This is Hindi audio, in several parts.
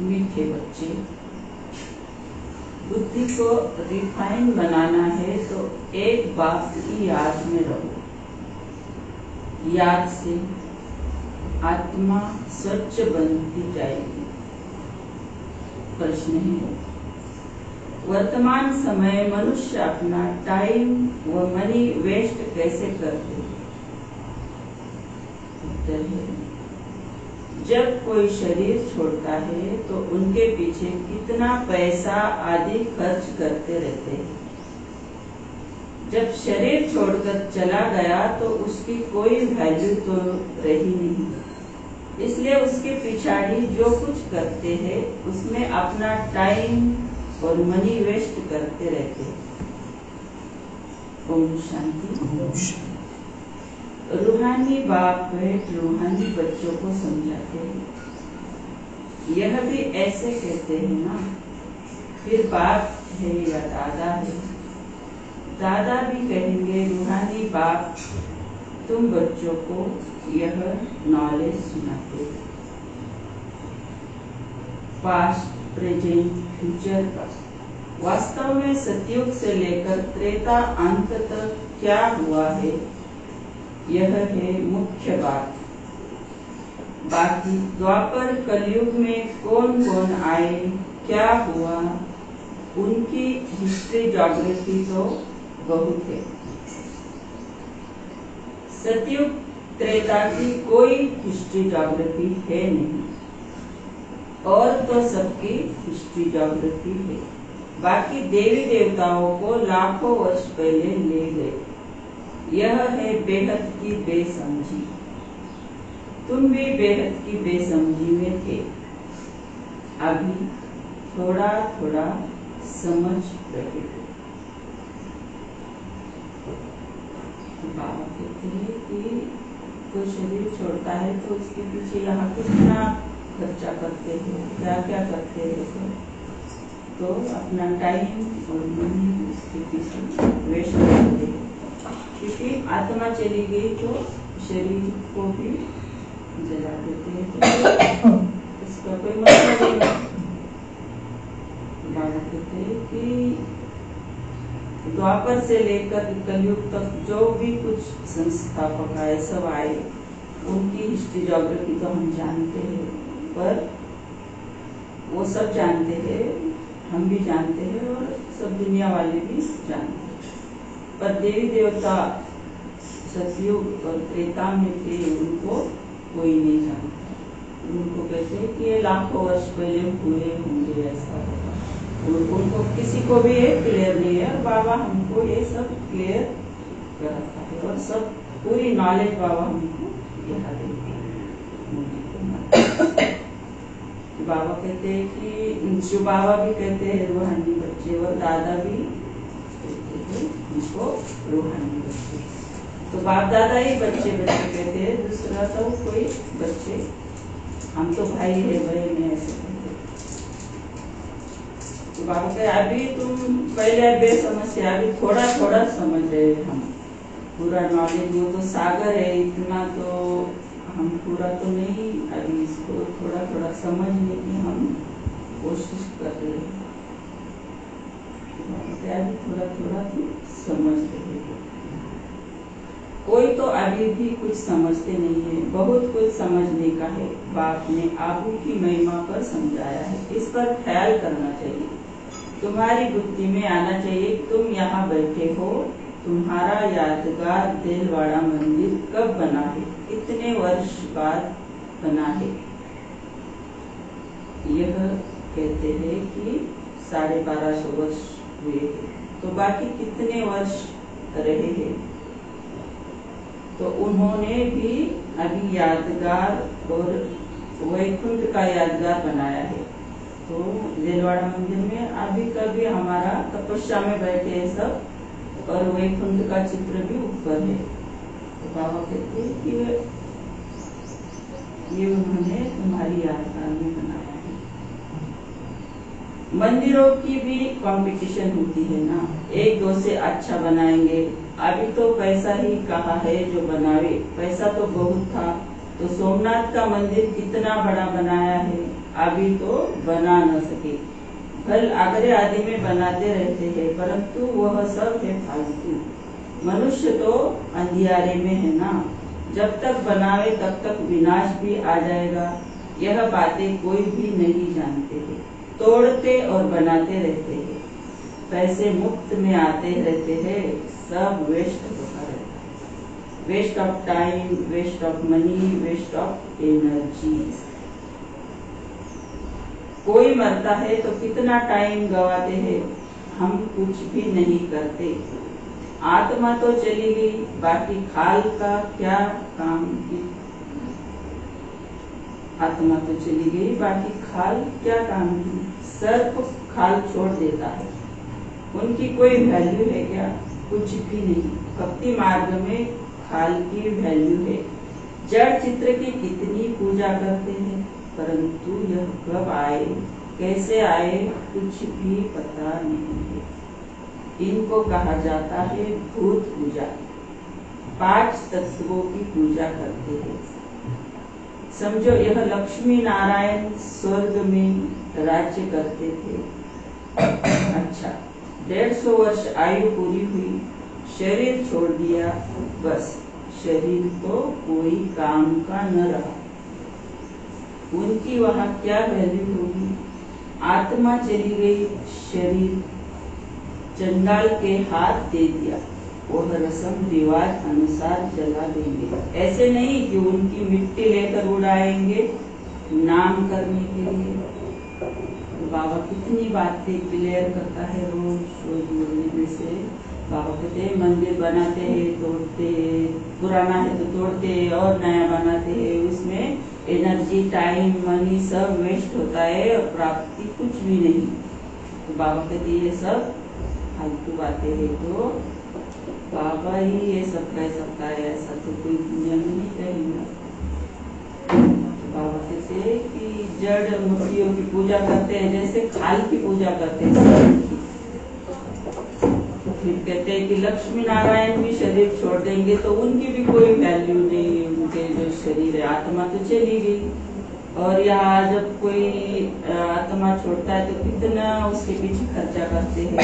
मीठे बच्चे, बुद्धि को रिफाइन बनाना है तो एक बात की याद में रहो। याद से आत्मा स्वच्छ बनती जाएगी। प्रश्न है, वर्तमान समय मनुष्य अपना टाइम व मनी वेस्ट कैसे करते हैं? उत्तर है, जब कोई शरीर छोड़ता है तो उनके पीछे कितना पैसा आदि खर्च करते रहते हैं। जब शरीर छोड़कर चला गया तो उसकी कोई वैल्यू तो रही नहीं, इसलिए उसके पिछाड़ी जो कुछ करते हैं उसमें अपना टाइम और मनी वेस्ट करते रहते हैं। ओम शांति। रूहानी बाप रूहानी बच्चों को समझाते हैं। यह भी ऐसे कहते हैं ना, फिर बाप है या दादा है। दादा भी कहेंगे रूहानी बाप तुम बच्चों को यह नॉलेज सुनाते हैं। पास्ट, प्रेजेंट, फ्यूचर का वास्तव में सतयुग से लेकर त्रेता अंत तक क्या हुआ है, यह है मुख्य बात। बाकी द्वापर कलयुग में कौन कौन आए, क्या हुआ, उनकी हिस्ट्री ज्योग्राफी तो बहुत है। सतयुग त्रेता की कोई हिस्ट्री ज्योग्राफी है नहीं, और तो सबकी हिस्ट्री ज्योग्राफी है। बाकी देवी देवताओं को लाखों वर्ष पहले ले गए। यह है बेहद की बेसमझी। तुम भी बेहद की बेसमझी में थे, अभी थोड़ा थोड़ा समझ रहे हो। बाबा कहते हैं कि कोई शरीर छोड़ता है तो उसके पीछे यहाँ कितना खर्चा करते हैं, क्या क्या करते हैं, तो अपना टाइम और मनी उसके पीछे वेस्ट करते हैं। क्योंकि आत्मा चली गई तो शरीर को भी जला देते हैं, तो इसका कोई मतलब नहीं। बाबा कहते हैं कि द्वापर से लेकर कलयुग तक जो भी कुछ संस्थापक आए सब आए, उनकी हिस्ट्री ज्योग्राफी तो हम जानते हैं, पर वो सब जानते हैं, हम भी जानते हैं और सब दुनिया वाले भी जानते हैं। पर देवी देवता सतयुग और त्रेता में थे, उनको कोई नहीं जानता। उनको कहते हैं कि ये लाखों वर्ष पहले हुए होंगे, ऐसा होगा। उनको किसी को भी ये क्लियर नहीं है, और बाबा हमको ये सब क्लियर कराता है और सब पूरी नॉलेज बाबा हमको यहाँ देते हैं। बाबा कहते हैं कि जो बाबा भी कहते हैं रूहानी बच्चे, और दादा भी उनको रूहानी बच्चे, तो बाप दादा ही बच्चे बच्चे कहते हैं, दूसरा तो कोई बच्चे, हम तो भाई है बहन है ऐसे कहते हैं। तो बाबा कहते अभी तुम पहले बेसमझ से, अभी थोड़ा थोड़ा समझ रहे, हम पूरा नॉलेज, वो तो सागर है इतना, तो हम पूरा तो नहीं, अभी इसको थोड़ा थोड़ा समझने की हम कोशिश कर रहे हैं। अभी थोड़ा थोड़ा समझ रहे हैं। कोई तो अभी भी कुछ समझते नहीं है, बहुत कुछ समझने का है। बाप ने आबू की महिमा पर समझाया है, इस पर ख्याल करना चाहिए। तुम्हारी बुद्धि में आना चाहिए, तुम यहाँ बैठे हो, तुम्हारा यादगार दिलवाड़ा मंदिर कब बना है, कितने वर्ष बाद बना है। यह कहते हैं कि 1250 वर्ष हुए हैं, तो बाकी कितने वर्ष रहे हैं। तो उन्होंने भी अभी यादगार और वैकुंठ का यादगार बनाया है। तो दिलवाड़ा मंदिर में अभी कभी हमारा तपस्या में बैठे हैं सब, और वैकुंठ का चित्र भी ऊपर है। तो बाबा कहते हैं कि ये उन्होंने तुम्हारी यात्रा में बनाया है। मंदिरों की भी कंपटीशन होती है ना, एक दो से अच्छा बनाएंगे। अभी तो पैसा ही कहा है जो बनावे, पैसा तो बहुत था तो सोमनाथ का मंदिर कितना बड़ा बनाया है, अभी तो बना न सके। कल आगरे आदि में बनाते रहते हैं, परंतु वह सब है फालतू। मनुष्य तो अंधियारे में है ना, जब तक बनावे तब तक विनाश भी आ जाएगा। यह बातें कोई भी नहीं जानते हैं, तोड़ते और बनाते रहते हैं। पैसे मुफ्त में आते रहते हैं, सब वेस्ट होता रहता है। Waste of time, waste of money, waste of energy. कोई मरता है तो कितना टाइम गवाते हैं, हम कुछ भी नहीं करते। आत्मा तो चली गई, बाकी खाल का क्या काम की। आत्मा तो चली गई, बाकी खाल क्या काम की। सर्प खाल छोड़ देता है, उनकी कोई वैल्यू है क्या? कुछ भी नहीं। भक्ति मार्ग में खाल की वैल्यू है। जड़ चित्र की कितनी पूजा करते हैं, परंतु यह कब आए, कैसे आए, कुछ भी पता नहीं है। इनको कहा जाता है भूत पूजा। 5 तत्वों की पूजा करते हैं। समझो यह लक्ष्मी नारायण स्वर्ग में राज्य करते थे। अच्छा, 150 वर्ष आयु पूरी हुई, शरीर छोड़ दिया, बस शरीर तो कोई काम का न रहा। उनकी वहां क्या वैल्यू होगी? आत्मा चली गई, शरीर चंडाल के हाथ दे दिया, वह रस्म रिवाज अनुसार जला देंगे। ऐसे नहीं कि उनकी मिट्टी लेकर उड़ाएंगे नाम करने के लिए। तो बाबा कितनी बातें क्लियर करता है रोज बोलने से। बाबा कहते हैं मंदिर बनाते हैं, तोड़ते, पुराना है तो तोड़ते और नया बनाते हैं, उसमें एनर्जी, टाइम, मनी सब वेस्ट होता है और प्राप्ति कुछ भी नहीं। तो बाबा कहते हैं ये सब फालतू बातें है। तो बाबा ही ये सब कह सकता है, ऐसा तो कोई दुनिया में नहीं कहेगा। तो बाबा कहते हैं कि जड़ मूर्तियों की पूजा करते हैं, जैसे खाल की पूजा करते हैं। फिर कहते हैं कि लक्ष्मी नारायण भी शरीर छोड़ देंगे तो उनकी भी कोई वैल्यू नहीं। उनके जो शरीर है, आत्मा तो चली गई। और यहाँ जब कोई आत्मा छोड़ता है तो कितना उसके पीछे खर्चा करते हैं।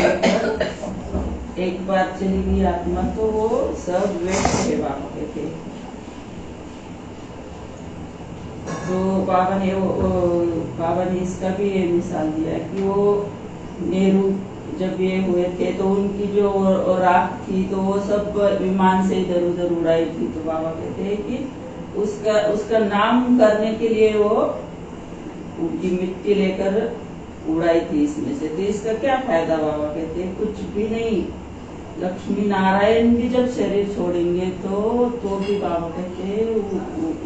एक बार चली गई आत्मा तो वो सब वेस्ट है, बाबा कहते हैं। तो बाबा ने इसका भी ये मिसाल दिया है कि वो नेहरू जब ये हुए थे तो उनकी जो राख थी तो वो सब विमान से इधर उधर उड़ाई थी। तो बाबा कहते हैं कि उसका नाम करने के लिए वो उनकी मिट्टी लेकर उड़ाई थी इसमें से। तो इसका क्या फायदा? बाबा कहते हैं कुछ भी नहीं। लक्ष्मी नारायण भी जब शरीर छोड़ेंगे तो भी बाबा कहते हैं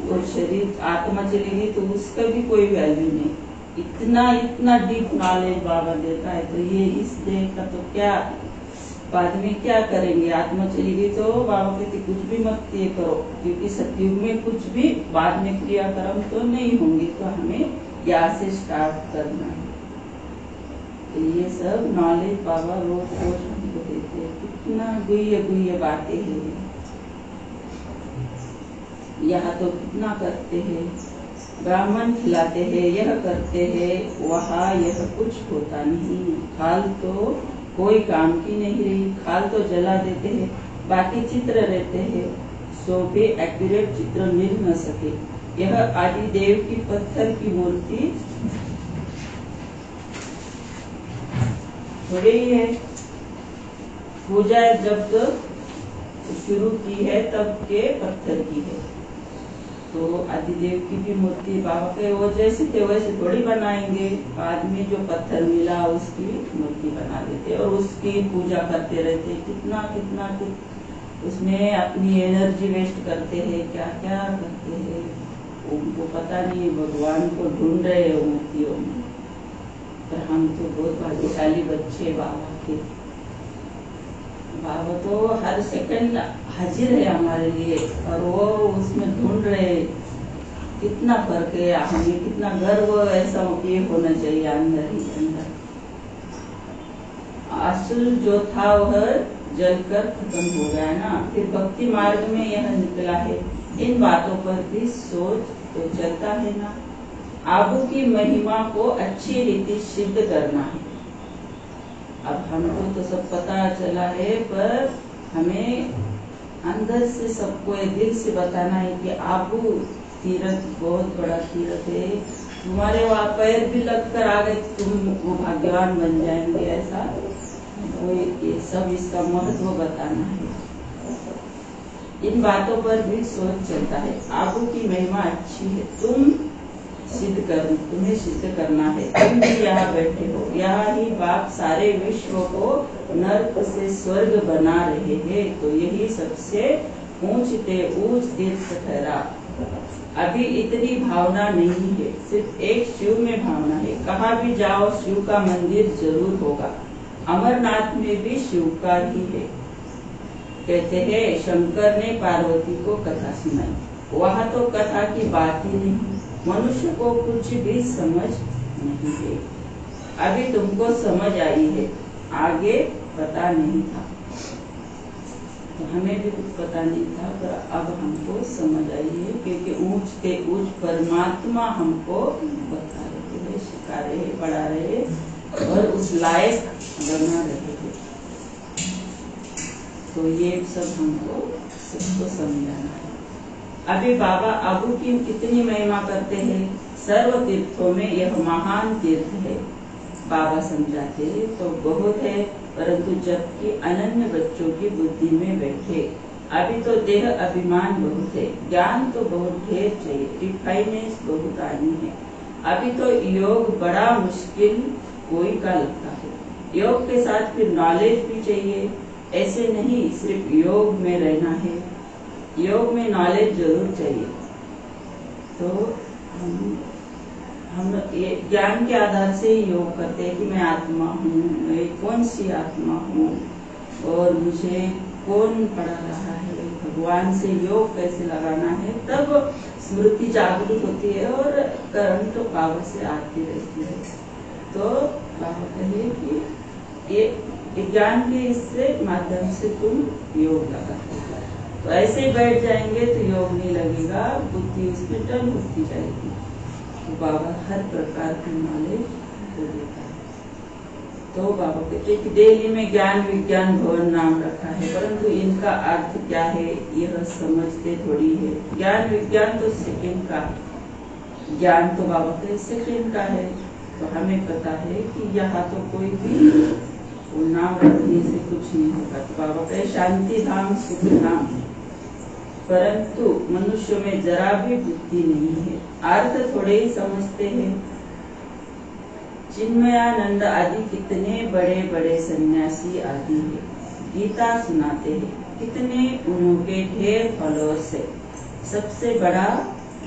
वो शरीर, आत्मा चलेगी तो उसका भी कोई वैल्यू नहीं। इतना डीप नॉलेज बाबा देता है। तो ये इस देह का तो क्या बाद में क्या करेंगे? आत्मा चली गई तो बाबा कहते कुछ भी मत ये करो, क्योंकि सतयुग में कुछ भी बाद में क्रियाक्रम तो नहीं होंगे, तो हमें यहाँ से स्टार्ट करना है। तो ये सब नॉलेज बाबा रोज हमको देते हैं। कितना गुह्य बातें हैं। यहाँ तो कितना करते हैं, ब्राह्मण खिलाते हैं, यह करते हैं, वहाँ यह कुछ होता नहीं। खाल तो कोई काम की नहीं रही, खाल तो जला देते हैं, बाकी चित्र रहते हैं, सो भी एक्यूरेट चित्र मिल न सके। यह आदि देव की पत्थर की मूर्ति थोड़ी ही है। पूजा जब शुरू की है तब के पत्थर की है। तो आदिदेव की भी मूर्ति बाबा के वो जैसे थे वैसे थोड़ी बनाएंगे, बाद में जो पत्थर मिला उसकी मूर्ति बना देते और उसकी पूजा करते रहते। कितना उसमें अपनी एनर्जी वेस्ट करते हैं, क्या क्या करते हैं उनको पता नहीं। भगवान को ढूंढ रहे हैं मूर्तियों में। पर हम तो बहुत भाग्यशाली बच्चे बाबा के। बाबा तो हर सेकंड हाजिर है हमारे लिए, और वो उसमें ढूंढ रहे कितना फर्क है, हमें कितना गर्व ऐसा ये होना चाहिए अंदर ही अंदर। असुर जो था वह जलकर खत्म हो गया ना। फिर भक्ति मार्ग में यह निकला है, इन बातों पर भी सोच तो चलता है ना। आबू की महिमा को अच्छी रीति सिद्ध करना है। अब हमको तो सब पता चला है, पर हमें अंदर से सबको दिल से बताना है कि आबू तीर्थ बहुत बड़ा तीर्थ है, तुम्हारे वहाँ पैर भी लगकर आ गए तुम भाग्यवान बन जाएंगे, ऐसा तो ये सब इसका महत्व बताना है। इन बातों पर भी सोच चलता है। आबू की महिमा अच्छी है, तुम्हें सिद्ध करना है। तुम भी यहाँ बैठे हो, यहाँ ही बाप सारे विश्व को नर्क से स्वर्ग बना रहे हैं, तो यही सबसे ऊंच तीर्थ ठहरा। अभी इतनी भावना नहीं है, सिर्फ एक शिव में भावना है। कहाँ भी जाओ शिव का मंदिर जरूर होगा। अमरनाथ में भी शिव का ही है। कहते हैं शंकर ने पार्वती को कथा सुनाई, वहाँ तो कथा की बात ही नहीं, मनुष्य को कुछ भी समझ नहीं है। अभी तुमको समझ आई है, आगे पता नहीं था। तो हमें भी कुछ पता नहीं था, पर अब हमको समझ आई है, क्योंकि ऊंच के ऊंच परमात्मा हमको बता रहे हैं, सिखा रहे हैं, पढ़ा रहे हैं और उस लायक बना रहे हैं। तो ये सब हमको सबको समझाना है। अभी बाबा आबू की कितनी महिमा करते हैं। सर्व तीर्थों में यह महान तीर्थ है, बाबा समझाते हैं तो बहुत है, परंतु जबकि अनन्य बच्चों की बुद्धि में बैठे। अभी तो देह अभिमान बहुत है, ज्ञान तो बहुत ढेर चाहिए, रिफाइनेंस बहुत आनी है। अभी तो योग बड़ा मुश्किल कोई का लगता है। योग के साथ फिर नॉलेज भी चाहिए, ऐसे नहीं सिर्फ योग में रहना है, योग में नॉलेज जरूर चाहिए। तो हम ये ज्ञान के आधार से योग करते हैं कि मैं आत्मा हूँ, मैं कौन सी आत्मा हूँ और मुझे कौन पढ़ा रहा है, भगवान से योग कैसे लगाना है। तब स्मृति जागृत होती है और करंट तो पावर से आती रहती है। तो बाबा कहिए कि ये ज्ञान के इससे माध्यम से तुम योग लगाते हो। तो ऐसे ही बैठ जाएंगे तो योग नहीं लगेगा, बुद्धि उसमें टर्न होती जाएगी। तो बाबा हर प्रकार की नॉलेज को देता है। तो बाबा कहते कि दिल्ली में ज्ञान विज्ञान भवन नाम रखा है, परंतु इनका अर्थ क्या है यह समझते थोड़ी है। ज्ञान विज्ञान तो सेकंड का, ज्ञान तो बाबा के सेकंड का है। तो हमें पता है कि यहाँ तो कोई भी नाम रखने से कुछ नहीं होगा। तो बाबा कहे शांति धाम सुख धाम, परंतु मनुष्य में जरा भी बुद्धि नहीं है, अर्थ थोड़े ही समझते हैं। चिन्मयानंद आदि कितने बड़े बड़े सन्यासी आदि है, गीता सुनाते हैं, कितने उनके ढेर फॉलोअर्स है। सबसे बड़ा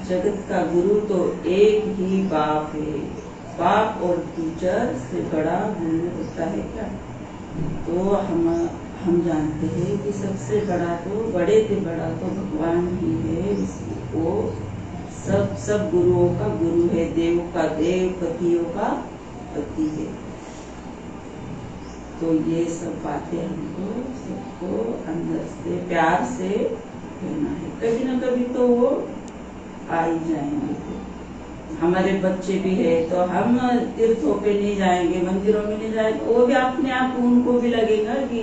जगत का गुरु तो एक ही बाप है। बाप और टीचर से बड़ा गुरु होता है क्या? तो हम जानते हैं कि सबसे बड़ा तो बड़े से बड़ा तो भगवान ही है। वो सब गुरुओं का गुरु है, देव का देव, पतियों का पति है। तो ये सब बातें हमको सबको अंदर से प्यार से कहना है। कभी ना कभी तो वो आ ही जाएंगे। हमारे बच्चे भी है तो हम तीर्थों पे नहीं जाएंगे, मंदिरों में नहीं जाएंगे, वो भी अपने आप उनको भी लगेगा कि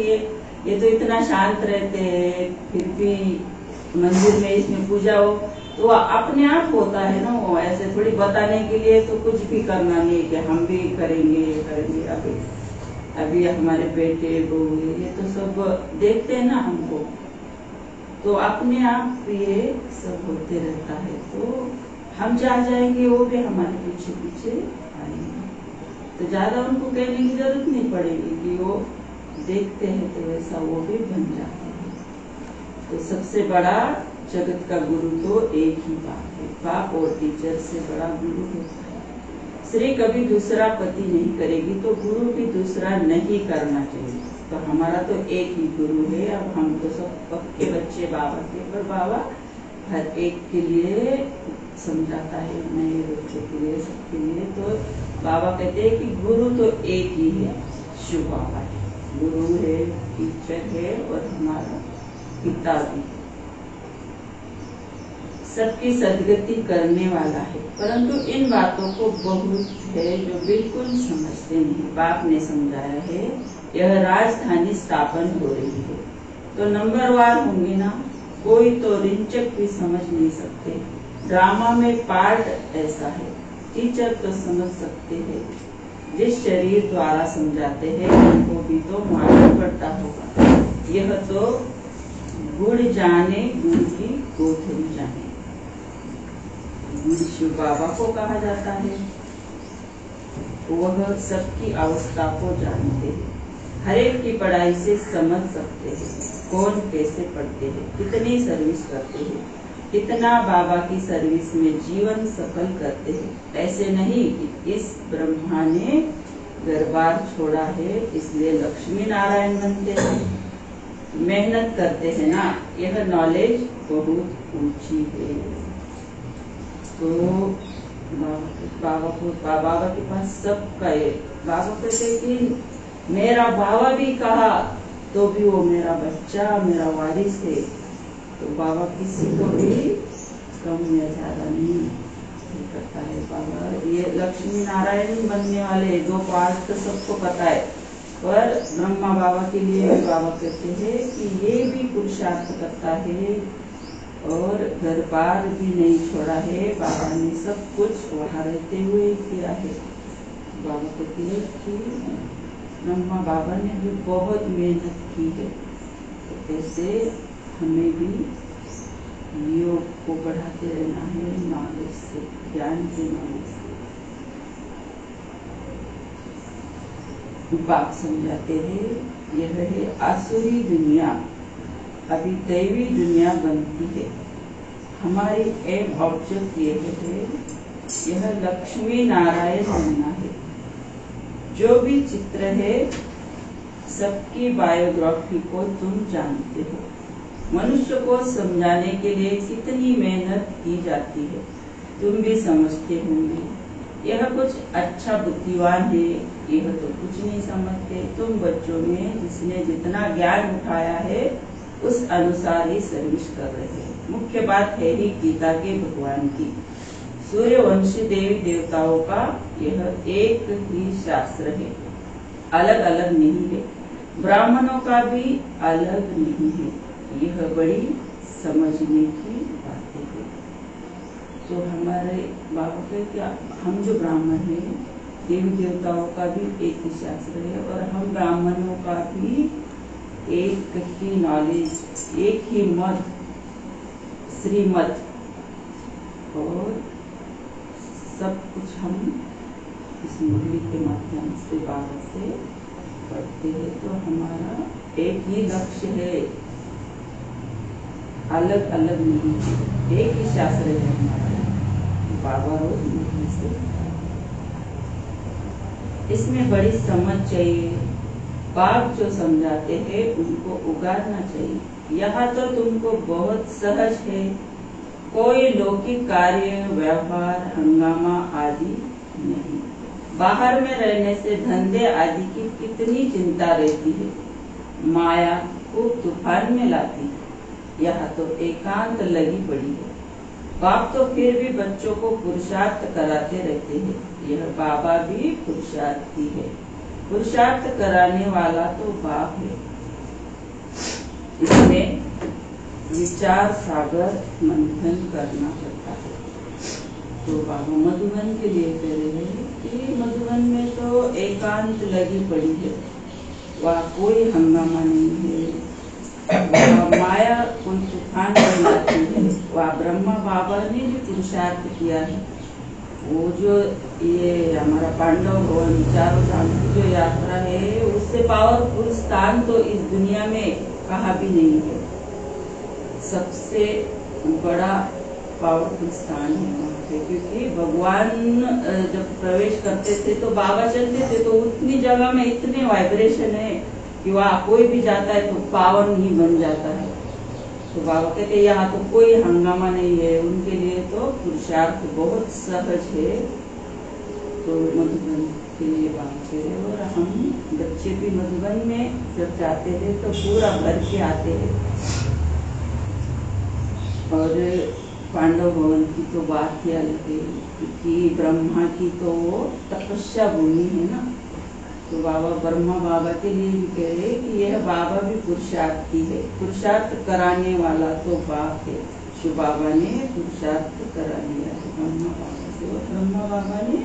ये तो इतना शांत रहते हैं, फिर भी मंदिर में इसमें पूजा हो तो अपने आप होता है ना। वो ऐसे थोड़ी बताने के लिए तो कुछ भी करना नहीं कि हम भी करेंगे करेंगे। अभी हमारे बेटे बहू ये तो सब देखते हैं ना हमको, तो अपने आप ये सब होते रहता है। तो हम जहाँ जाएंगे वो भी हमारे पीछे पीछे आएंगे। तो ज्यादा उनको कहने की जरूरत नहीं पड़ेगी कि वो देखते हैं तो वैसा वो भी बन जाते हैं। तो सबसे बड़ा जगत का गुरु तो एक ही बाप है, बाप और टीचर से बड़ा गुरु होता है। स्त्री कभी दूसरा पति नहीं करेगी तो गुरु भी दूसरा नहीं करना चाहिए। तो हमारा तो एक ही गुरु है। अब हम तो सब पक्के बच्चे बाबा के, पर बाबा हर एक के लिए समझाता है, नए बच्चों के लिए, सबके लिए। तो बाबा कहते हैं कि गुरु तो एक ही है, शिव बाबा है। गुरु है, टीचर है और हमारा पिता भी है, सबकी सदगति करने वाला है। परंतु इन बातों को बहुत है जो बिल्कुल समझते नहीं। बाप ने समझाया है, यह राजधानी स्थापन हो रही है तो नंबरवार होंगे ना, कोई तो रिंचक भी समझ नहीं सकते। ड्रामा में पार्ट ऐसा है, टीचर तो समझ सकते हैं, जिस शरीर द्वारा समझाते हैं उनको भी तो मालूम पड़ता होगा। यह तो गुड़ जाने गुड़ की गोथरी जाने, गुड़ शिव बाबा को कहा जाता है। वह सबकी अवस्था को जानते हैं, हर एक की पढ़ाई से समझ सकते हैं, कौन कैसे पढ़ते हैं, कितनी सर्विस करते हैं, कितना बाबा की सर्विस में जीवन सफल करते हैं। ऐसे नहीं कि इस ब्रह्मा ने दरबार छोड़ा है इसलिए लक्ष्मी नारायण बनते हैं। मेहनत करते हैं ना, यह नॉलेज बहुत ऊंची है। तो बाबा के पास सबका है। बाबा कहते कि मेरा बाबा भी कहा तो भी वो मेरा बच्चा, मेरा वारिस है। तो बाबा किसी को भी कम या ज्यादा नहीं करता है। बाबा ये लक्ष्मी नारायण बनने वाले दो पार्ट तो सबको पता है, पर ब्रह्मा बाबा के लिए बाबा कहते हैं कि ये भी पुरुषार्थ करता है और घर बार भी नहीं छोड़ा है। बाबा ने सब कुछ वहाँ रहते हुए किया है। बाबा कहते हैं कि ब्रह्मा बाबा ने भी बहुत मेहनत की है, तो ऐसे हमें भी योग को बढ़ाते रहना है, नॉलेज से, ज्ञान के नॉलेज से। बाप समझाते हैं, यह है आसुरी दुनिया, अभी दैवी दुनिया बनती है। हमारी एम ऑब्जेक्ट यह है, यह लक्ष्मी नारायण बनना है। जो भी चित्र है सबकी बायोग्राफी को तुम जानते हो। मनुष्य को समझाने के लिए कितनी मेहनत की जाती है तुम भी समझते होंगे। यह कुछ अच्छा बुद्धिमान है, यह तो कुछ नहीं समझते। तुम बच्चों में जिसने जितना ज्ञान उठाया है उस अनुसार ही सर्विस कर रहे हैं। मुख्य बात है ही गीता के भगवान की। सूर्यवंशी देवी देवताओं का यह एक ही शास्त्र है, अलग अलग नहीं है। ब्राह्मणों का भी अलग नहीं है। यह बड़ी समझने की बातें है। तो हमारे बाबा के क्या, हम जो ब्राह्मण हैं, देवी देवताओं का भी एक ही शास्त्र है और हम ब्राह्मणों का भी एक ही नॉलेज, एक ही मत, श्रीमत, और सब कुछ हम इस मुरली के माध्यम से बाबा से पढ़ते हैं। तो हमारा एक ही लक्ष्य है, अलग अलग नहीं है, एक ही शास्त्र है हमारा, बाबा रोज मुरली से। इसमें बड़ी समझ चाहिए। बाप जो समझाते हैं उनको उगारना चाहिए। यहाँ तो तुमको बहुत सहज है, कोई लौकिक कार्य, व्यवहार, हंगामा आदि नहीं। बाहर में रहने से धंधे आदि की कितनी चिंता रहती है, माया खूब तूफान में लाती है। यहाँ तो एकांत लगी पड़ी है। बाप तो फिर भी बच्चों को पुरुषार्थ कराते रहते हैं। यह बाबा भी पुरुषार्थी है, पुरुषार्थ कराने वाला तो बाप है। इसमें विचार सागर मंथन करना पड़ता है। तो बाबा मधुबन के लिए कह रहे हैं कि मधुबन में तो एकांत लगी पड़ी है, वहाँ कोई हंगामा नहीं है, वहाँ माया कोई तूफान बनाती है। वहाँ ब्रह्मा बाबा ने जो पुरुषार्थ किया है, वो जो ये हमारा पांडव भवन चारों धाम की जो यात्रा है, उससे पावरफुल स्थान तो इस दुनिया में कहा भी नहीं है। सबसे बड़ा पावरफुल स्थान है वहाँ पे, क्योंकि भगवान जब प्रवेश करते थे तो बाबा चलते थे, तो उतनी जगह में इतने वाइब्रेशन है, कि वहाँ कोई भी जाता है तो पावन ही बन जाता है। तो बाबा कहते यहाँ तो कोई हंगामा नहीं है, उनके लिए तो पुरुषार्थ बहुत सहज है। तो मधुबन के लिए बात करें, और हम बच्चे भी मधुबन में जब जाते हैं तो पूरा भर के आते हैं। और पांडव भवन की तो बात ही अलग है, क्योंकि ब्रह्मा की तो वो तपस्या भूमि है ना। तो बाबा ब्रह्मा बाबा के लिए भी कह रहे कि यह बाबा भी पुरुषार्थी है, पुरुषार्थ कराने वाला तो बाप है। शिव बाबा ने पुरुषार्थ करा लिया है ब्रह्मा बाबा से, और ब्रह्मा बाबा ने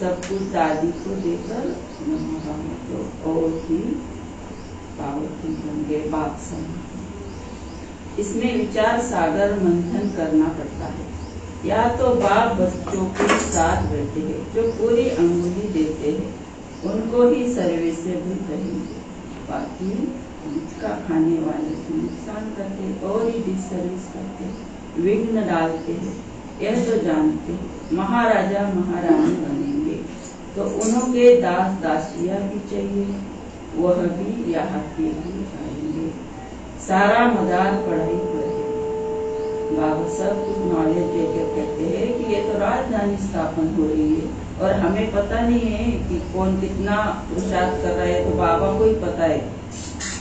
सब कुछ दादी को देकर ब्रह्मा बाबा को और भी पावती बन गए बाप समझ। इसमें विचार सागर मंथन करना पड़ता है। या तो बाप बच्चों के साथ बैठे हैं, जो पूरी अंगुली देते हैं उनको ही सर्विसेबल कहेंगे, बाकी गुटखा खाने वाले को नुकसान करते और ही डिसर्विस करते, विघ्न डालते हैं, यह तो जानते हैं। महाराजा महारानी बनेंगे तो उन्होंने दास दासिया भी चाहिए, वह भी यहाँ के भी आएंगे। सारा मदार पढ़ाई पर है। बाबा सब कुछ नॉलेज देकर कहते हैं कि ये तो राजधानी स्थापन हो रही है और हमें पता नहीं है कि कौन कितना पुरुषार्थ कर रहा है, तो बाबा को ही पता है।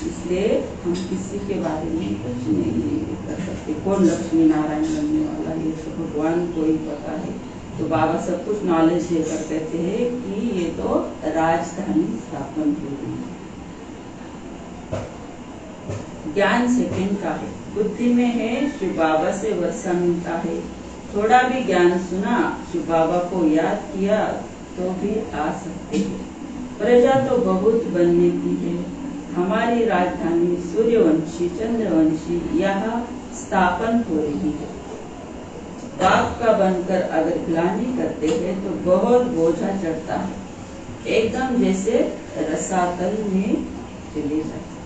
इसलिए हम किसी के बारे में कुछ नहीं कर सकते, कौन लक्ष्मी नारायण बनने वाला है, तो भगवान को ही पता है। तो बाबा सब कुछ नॉलेज देकर कहते हैं कि ये तो राजधानी स्थापन हो रही है। ज्ञान सेकंड का है, बुद्धि में है, शिव बाबा से वर्षा मिलता है। थोड़ा भी ज्ञान सुना, शिव बाबा को याद किया तो भी आ सकते हैं। प्रजा तो बहुत बनने की है, हमारी राजधानी सूर्यवंशी चंद्रवंशी यहाँ स्थापन हो रही है। बाप का बनकर अगर ग्लानि करते हैं तो बहुत बोझा चढ़ता है, एकदम जैसे रसातल में चले जाते।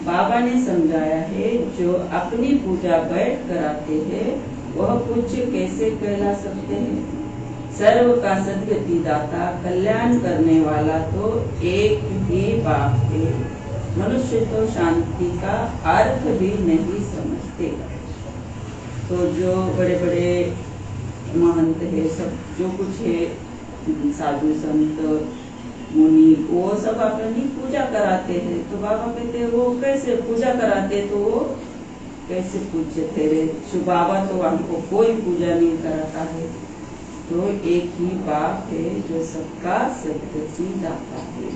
बाबा ने समझाया है, जो अपनी पूजा बैठ कराते हैं वह पूज्य कैसे कहला सकते हैं। सर्व का सद्गति दाता कल्याण करने वाला तो एक ही बाप है। मनुष्य तो शांति का अर्थ भी नहीं समझते। तो जो बड़े बड़े महंत है, सब जो कुछ है, साधु संत मुनि, वो सब अपनी पूजा कराते हैं। तो बाबा कहते हैं वो कैसे पूजा कराते, तो वो कैसे पूज्य थे। शिव बाबा तो हमको कोई पूजा नहीं कराता है। तो एक ही बाप है जो सबका सद्गति दाता है।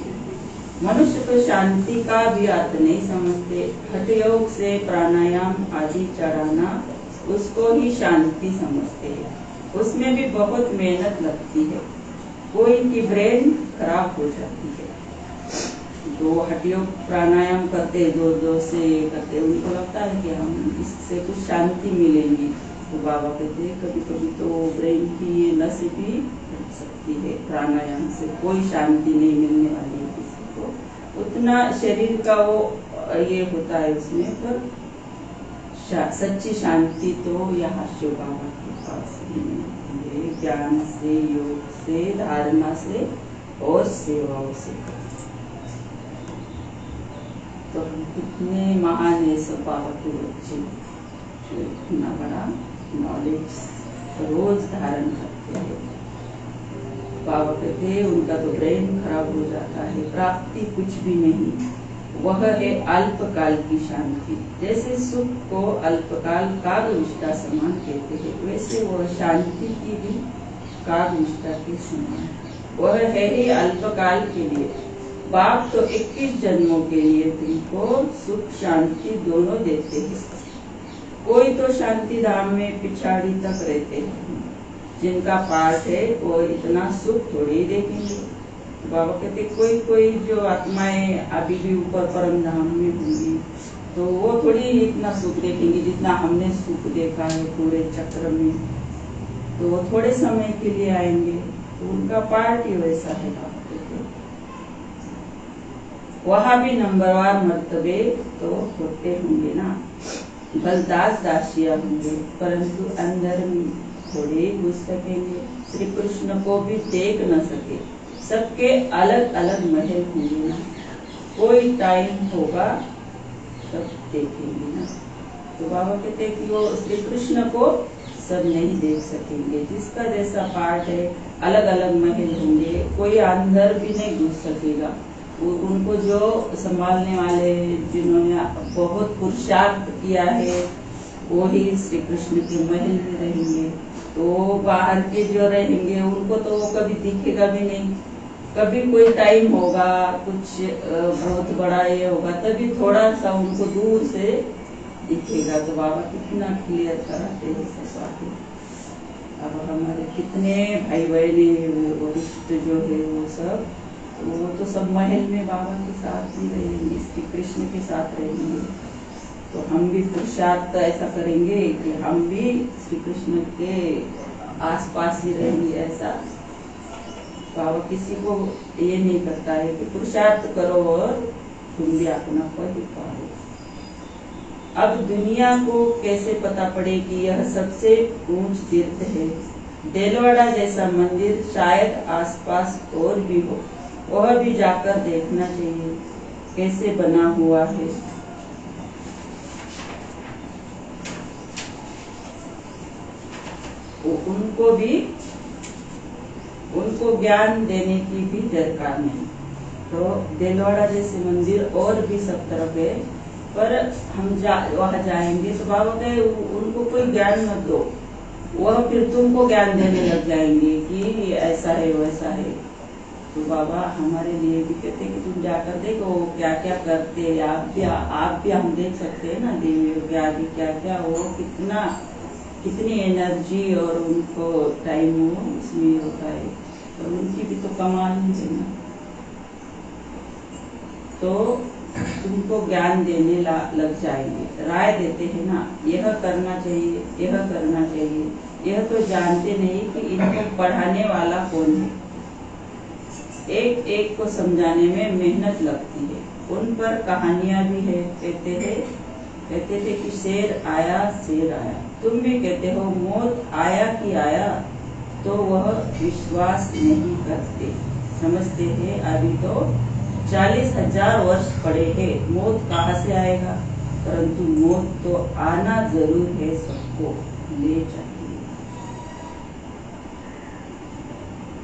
मनुष्य तो शांति का भी अर्थ नहीं समझते। हठ योग से प्राणायाम आदि चढ़ाना उसको ही शांति समझते हैं। उसमें भी बहुत मेहनत लगती है, कोई की ब्रेन खराब हो जाती है। दो हटियोग प्राणायाम करते, दो से करते, उनको लगता है कि हम इससे कुछ शांति मिलेंगी। तो बाबा कहते हैं कभी कभी तो ब्रेन की ये नस भी हट सकती है, प्राणायाम से कोई शांति नहीं मिलने वाली है किसी को। उतना शरीर का वो ये होता है उसमें, पर सच्ची शांति तो यहाँ शिव बाबा के पास ही है। ज्ञान से, योग से, धारणा से और सेवाओं से। तो हम कितने महान है सब बाबा के बच्चे, जो इतना बड़ा नॉलेज रोज धारण करते हैं। बाबा कहते हैं उनका तो ब्रेन खराब हो जाता है, प्राप्ति कुछ भी नहीं। वह है अल्पकाल की शांति। जैसे सुख को अल्पकाल कागविष्टा समान कहते हैं, वैसे वह शांति की भी कागविष्टा के समान। वह है ही अल्पकाल के लिए। बाप तो 21 जन्मों के लिए तुमको सुख शांति दोनों देते हैं। कोई तो शांति धाम में पिछाड़ी तक रहते हैं, जिनका पाठ है वो इतना सुख थोड़े ही देखेंगे। बाबा कहते कोई कोई जो आत्माएं अभी भी ऊपर परम धाम में होंगी, तो वो थोड़ी इतना सुख देखेंगी जितना हमने सुख देखा है पूरे चक्र में। तो वो थोड़े समय के लिए आएंगे, तो उनका पार्ट ही वैसा है। बाबा कहते वहाँ भी नंबरवार मर्तबे तो होते होंगे ना, बलदास दासिया होंगे, परंतु अंदर में थोड़े घुस सकेंगे। श्री कृष्ण को भी देख न सके, सबके अलग अलग महल होंगे ना। कोई टाइम होगा तब देखेंगे ना। तो बाबा कहते हैं कि वो श्री कृष्ण को सब नहीं देख सकेंगे, जिसका जैसा पार्ट है, अलग अलग महल होंगे, कोई अंदर भी नहीं घुस सकेगा। उनको जो संभालने वाले, जिन्होंने बहुत पुरुषार्थ किया है, वो ही श्री कृष्ण के महल में रहेंगे। तो बाहर के जो रहेंगे उनको तो वो कभी दिखेगा भी नहीं। कभी कोई टाइम होगा, कुछ बहुत बड़ा ये होगा, तभी थोड़ा सा उनको दूर से दिखेगा। तो बाबा कितना क्लियर कराते हैं सब बातें। अब हमारे कितने भाई बहने वरिष्ठ जो है वो सब, वो तो सब महल में बाबा के साथ ही रहेंगे, श्री कृष्ण के साथ रहेंगे। तो हम भी पुरुषार्थ ऐसा करेंगे कि हम भी श्री कृष्ण के आसपास ही रहेंगे। ऐसा बाबा किसी को ये नहीं करता है कि पुरुषार्थ करो और तुम भी अपना पद पाओ। अब दुनिया को कैसे पता पड़े कि यह सबसे ऊंच तीर्थ है। देलवाड़ा जैसा मंदिर शायद आसपास और भी हो, वह भी जाकर देखना चाहिए कैसे बना हुआ है। उनको ज्ञान देने की भी दरकार नहीं। तो देलवाड़ा जैसे मंदिर और भी सब तरफ है, पर हम वहाँ जाएंगे तो बाबा कहे उनको कोई ज्ञान मत दो, वह फिर तुमको ज्ञान देने लग जाएंगे कि ऐसा है वैसा है। तो बाबा हमारे लिए भी कहते कि तुम जाकर देखो क्या क्या करते, आप भी हम देख सकते हैं ना, देवियों के आगे क्या क्या वो कितनी एनर्जी और उनको टाइम उसमें होता है, तो उनकी भी तो कमाल ही है ना। तो तुमको ज्ञान देने लग जाएंगे, राय देते हैं ना, यह करना चाहिए, यह करना चाहिए। यह तो जानते नहीं कि इनको पढ़ाने वाला कौन है। एक एक को समझाने में मेहनत लगती है। उन पर कहानियां भी है। कहते थे कि शेर आया शेर आया। तुम भी कहते हो मौत आया कि आया, तो वह विश्वास नहीं करते। समझते हैं अभी तो 40,000 वर्ष पड़े हैं, मौत कहाँ से आएगा। परंतु मौत तो आना जरूर है, सबको ले जाएगी।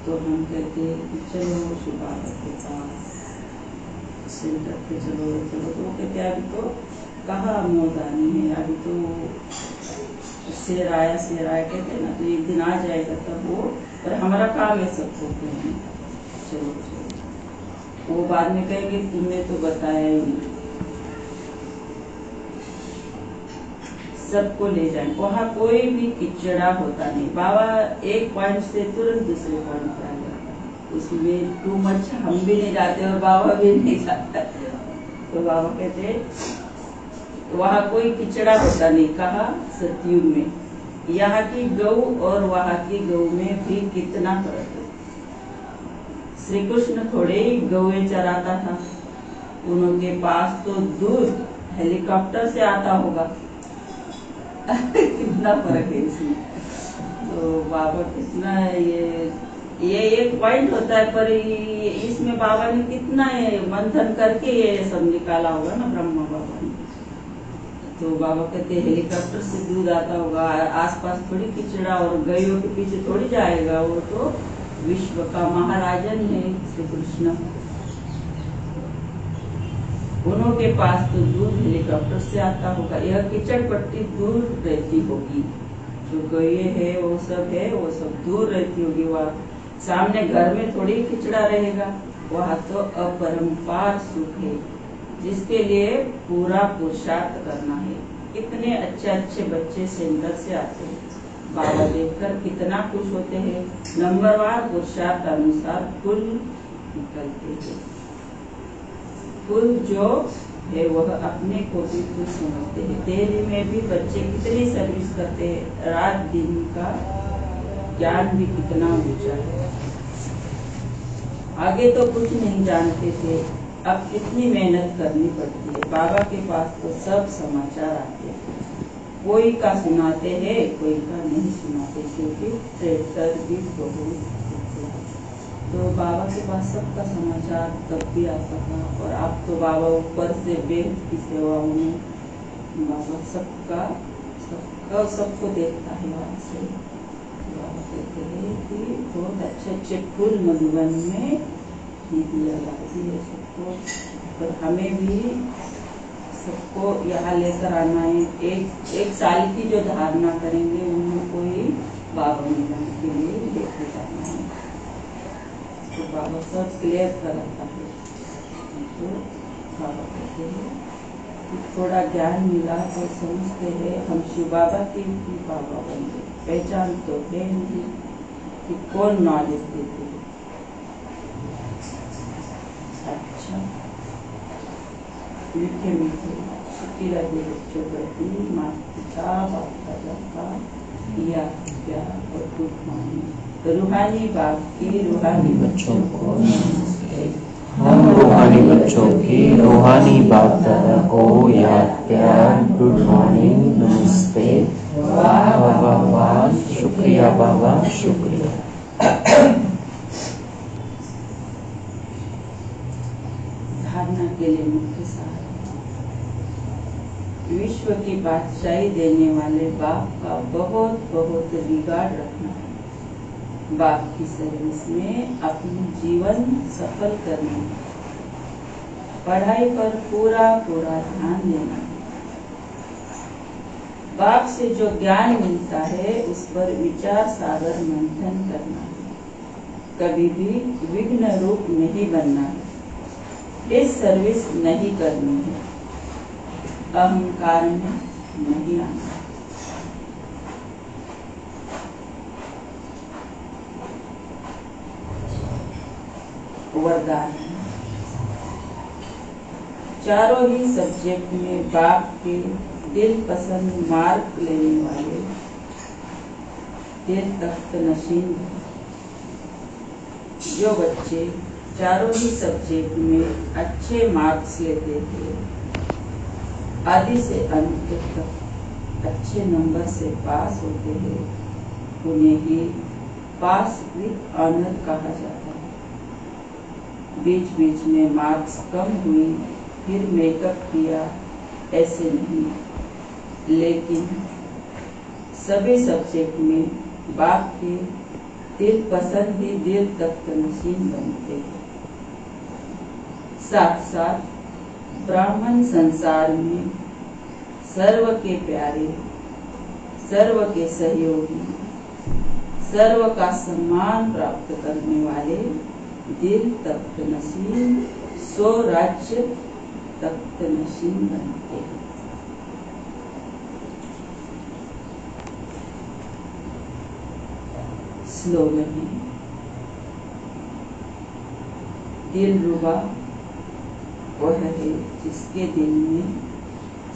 तो हम कहते हैं कि चलो शिवाला के पास सेंटर पे चलो। तो वो कहते अभी तो कहाँ मौत आनी है, अभी तो शेर आया कहते ना, तो एक दिन आ जाएगा तब वो, पर हमारा काम है सबको कहने। चलो वो बाद में कहेंगे तुमने तो बताया ही नहीं। सबको ले जाए, वहाँ कोई भी किचड़ा होता नहीं। बाबा एक पॉइंट से तुरंत दूसरे पॉइंट पे आ जाता है, उसमें टू मच हम भी नहीं जाते और बाबा भी नहीं जाता। तो बाबा कहते वहाँ कोई किचड़ा होता नहीं। कहा सतयुग में। यहाँ की गौ और वहाँ की गौ में भी कितना फर्क है। श्री कृष्ण थोड़े ही गौएं चराता था, उनके पास तो दूध हेलीकॉप्टर से आता होगा। कितना फर्क है इसमें। तो बाबा कितना ये एक पॉइंट होता है, पर इसमें बाबा ने कितना मंथन करके ये सब निकाला होगा ना, ब्रह्मा बाबा ने। तो बाबा कहते हेलीकॉप्टर से दूध आता होगा, आसपास थोड़ी किचड़ा और गायों के पीछे थोड़ी जाएगा। वो तो विश्व का महाराजन है श्री कृष्ण, उनके पास तो दूध हेलीकॉप्टर से आता होगा। यह कीचड़ पट्टी दूर रहती होगी, जो गये है वो सब दूर रहती होगी। वह सामने घर में थोड़ी किचड़ा रहेगा, वह तो अपरंपार सुख है, जिसके लिए पूरा पुरुषार्थ करना है। कितने अच्छे अच्छे बच्चे सेंटर से आते हैं, बाबा देखकर कितना खुश होते हैं। नंबरवार पुरुषार्थ अनुसार फूल निकलते हैं। फूल जो है वह अपने को भी खुश समझते हैं। दिल्ली में भी बच्चे कितनी सर्विस करते हैं, रात दिन का ज्ञान भी कितना ऊंचा है। आगे तो कुछ नहीं जानते थे, अब कितनी मेहनत करनी पड़ती है। बाबा के पास तो सब समाचार आते हैं, कोई का सुनाते हैं, कोई का नहीं सुनाते, क्योंकि ट्रेक्टर भी बहुत होते हैं। तो बाबा के पास सबका समाचार तब भी आता था, और अब तो बाबा ऊपर से बेहद की सेवाओं में बाबा सबको देखता है वहाँ से। बाबा कहते हैं कि बहुत अच्छे अच्छे फूल मधुबन में ही दिया जाती है सबको, पर हमें भी सबको यहाँ लेकर आना है। एक साल की जो धारणा करेंगे उनको ही बाबा मिलन के लिए लेकर जाना है। तो बाबा सब क्लियर कराता है। तो बाबा कहते हैं कि थोड़ा ज्ञान मिला तो समझते हैं हम शिव बाबा की बाबा बन गए। पहचान तो है नहीं कि कौन नॉलेज देते हैं। अच्छा, मीठे मीठे शुक्रिया दे बच्चों प्रति माता पिता बाप दादा का दिया प्यार और गुड मॉर्निंग। रूहानी बाप की रूहानी बच्चों को नमस्ते। हम रूहानी बच्चों की रूहानी बाप दादा को याद प्यार गुड मॉर्निंग नमस्ते। वाह वाह वाह वाह, शुक्रिया बाबा शुक्रिया। धारणा के लिए मुख्य सार, विश्व की बादशाही देने वाले बाप का बहुत बहुत रिगार्ड रखना है। बाप की सर्विस में अपनी जीवन सफल करना है। पढ़ाई पर पूरा ध्यान देना है। बाप से जो ज्ञान मिलता है उस पर विचार सागर मंथन करना है। कभी भी विघ्न रूप नहीं बनना है। इस सर्विस नहीं करनी है। अहंकार में नहीं आना। वरदान, चारों ही सब्जेक्ट में बाप के दिल पसंद मार्क लेने वाले दिल तख्त नशीन। जो बच्चे चारों ही सब्जेक्ट में अच्छे मार्क्स लेते थे, आदि से अंत तक अच्छे नंबर से पास होते हैं, उन्हें ही पास विद ऑनर कहा जाता है। बीच बीच में मार्क्स कम हुई फिर मेकअप किया, ऐसे नहीं, लेकिन सभी सब्जेक्ट में बाप के दिल पसंद ही दिल तख्त नशीन बनते हैं। साथ साथ ब्राह्मण संसार में सर्व के प्यारे, सर्व के सहयोगी, सर्व का सम्मान प्राप्त करने वाले दिल तख्त नशीन, सो राज्य तख्त नशीन बनते हैं। स्लोगन है, दिल रुबा वह है जिसके दिल में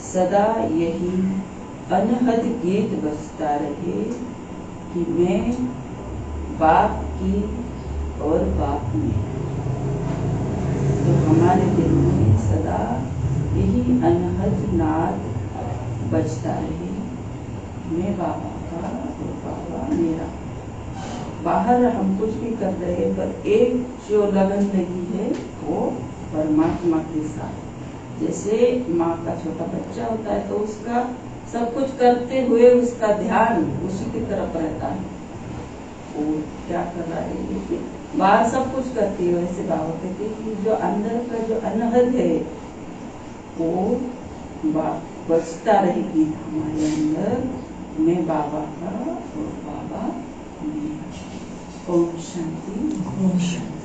सदा यही अनहद गीत बजता रहे कि मैं बाप की और बाप में। तो हमारे दिल में सदा यही अनहद नाद बजता रहे, मैं बाबा का और बाबा मेरा। बाहर हम कुछ भी कर रहे हैं, पर एक जो लगन लगी है वो परमात्मा के साथ। जैसे माँ का छोटा बच्चा होता है तो उसका सब कुछ करते हुए उसका ध्यान उसी की तरफ रहता है, वो क्या कर रहा है, लेकिन बाहर सब कुछ करती है। वैसे बाबा कहते हैं कि जो अंदर का जो अनहद है वो बचता रहेगी हमारे अंदर, मैं बाबा का और बाबा मेरा। ओम शांति।